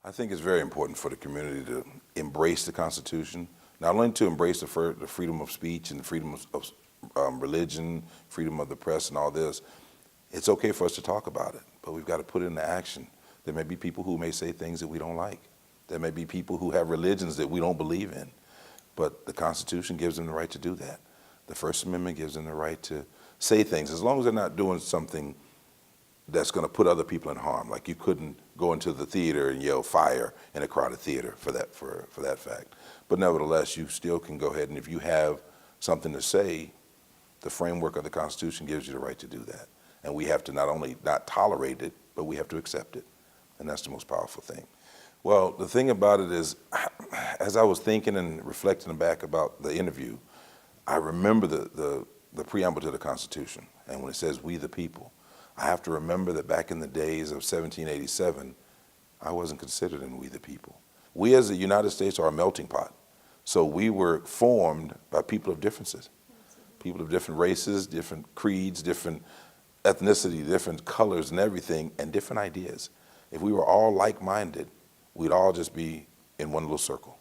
I think it's very important for the community to embrace the Constitution, not only to embrace the freedom of speech and freedom of religion, freedom of the press and all this. It's okay for us to talk about it, but we've got to put it into action. There may be people who may say things that we don't like. There may be people who have religions that we don't believe in, but the Constitution gives them the right to do that. The First Amendment gives them the right to say things, as long as they're not doing something that's going to put other people in harm. Like you couldn't go into the theater and yell fire in a crowded theater for that fact. But nevertheless, you still can go ahead, and if you have something to say, the framework of the Constitution gives you the right to do that. And we have to not only not tolerate it, but we have to accept it. And that's the most powerful thing. Well, the thing about it is, as I was thinking and reflecting back about the interview, I remember the preamble to the Constitution. And when it says, "We the people," I have to remember that back in the days of 1787, I wasn't considered in "We the people." We as the United States are a melting pot. So we were formed by people of differences, people of different races, different creeds, different ethnicity, different colors and everything, and different ideas. If we were all like-minded, we'd all just be in one little circle,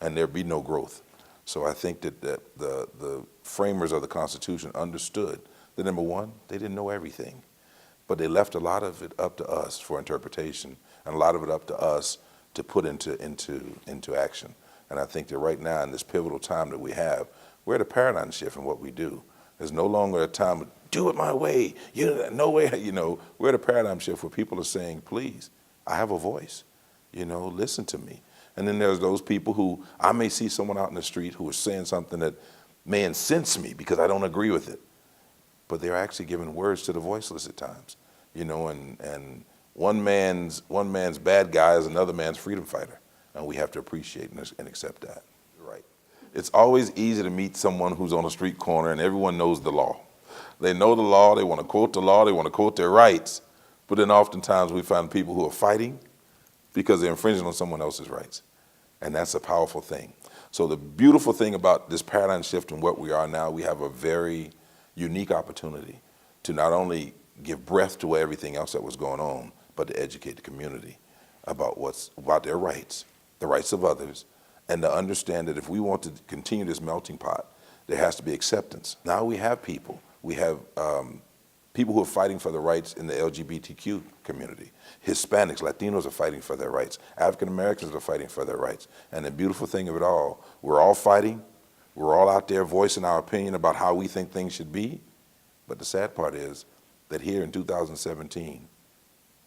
and there'd be no growth. So I think that the framers of the Constitution understood that, number one, they didn't know everything, but they left a lot of it up to us for interpretation, and a lot of it up to us to put into action. And I think that right now, in this pivotal time that we have, we're at a paradigm shift in what we do. There's no longer a time of, do it my way, no way, we're at a paradigm shift where people are saying, please, I have a voice, listen to me. And then there's those people who, I may see someone out in the street who is saying something that may incense me because I don't agree with it, but they're actually giving words to the voiceless at times, and one man's bad guy is another man's freedom fighter, and we have to appreciate and accept that. Right. It's always easy to meet someone who's on a street corner and everyone knows the law. They know the law, they want to quote the law, they want to quote their rights, but then oftentimes we find people who are fighting because they're infringing on someone else's rights, and that's a powerful thing. So the beautiful thing about this paradigm shift and what we are now, we have a very unique opportunity to not only give breath to everything else that was going on, but to educate the community about their rights, the rights of others, and to understand that if we want to continue this melting pot, there has to be acceptance. Now we have people. We have people who are fighting for the rights in the LGBTQ community. Hispanics, Latinos are fighting for their rights. African Americans are fighting for their rights. And the beautiful thing of it all, we're all fighting. We're all out there voicing our opinion about how we think things should be. But the sad part is that here in 2017,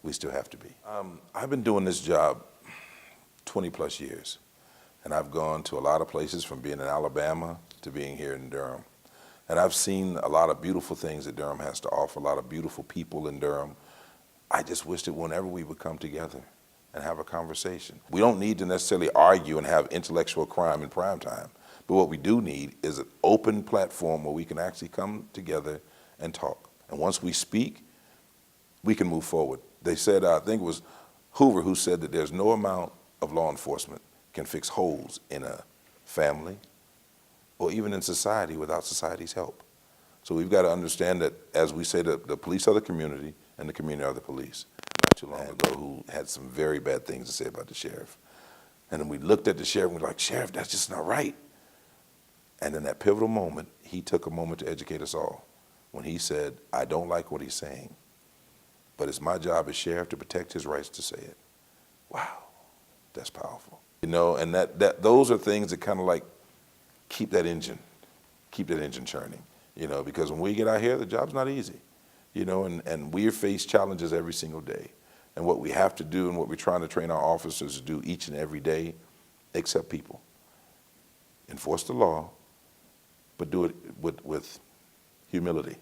we still have to be. I've been doing this job 20 plus years. And I've gone to a lot of places, from being in Alabama to being here in Durham. And I've seen a lot of beautiful things that Durham has to offer, a lot of beautiful people in Durham. I just wish that whenever we would come together and have a conversation. We don't need to necessarily argue and have intellectual crime in prime time, but what we do need is an open platform where we can actually come together and talk. And once we speak, we can move forward. They said, I think it was Hoover who said that there's no amount of law enforcement can fix holes in a family or even in society without society's help. So we've got to understand that, as we say, that the police are the community and the community are the police. Not too long ago, who had some very bad things to say about the sheriff. And then we looked at the sheriff and we were like, Sheriff, that's just not right. And in that pivotal moment, he took a moment to educate us all when he said, I don't like what he's saying, but it's my job as sheriff to protect his rights to say it. Wow, that's powerful. And those are things that kind of like keep that engine churning, because when we get out here, the job's not easy, and we face challenges every single day. And what we have to do and what we're trying to train our officers to do each and every day, accept people, enforce the law, but do it with humility.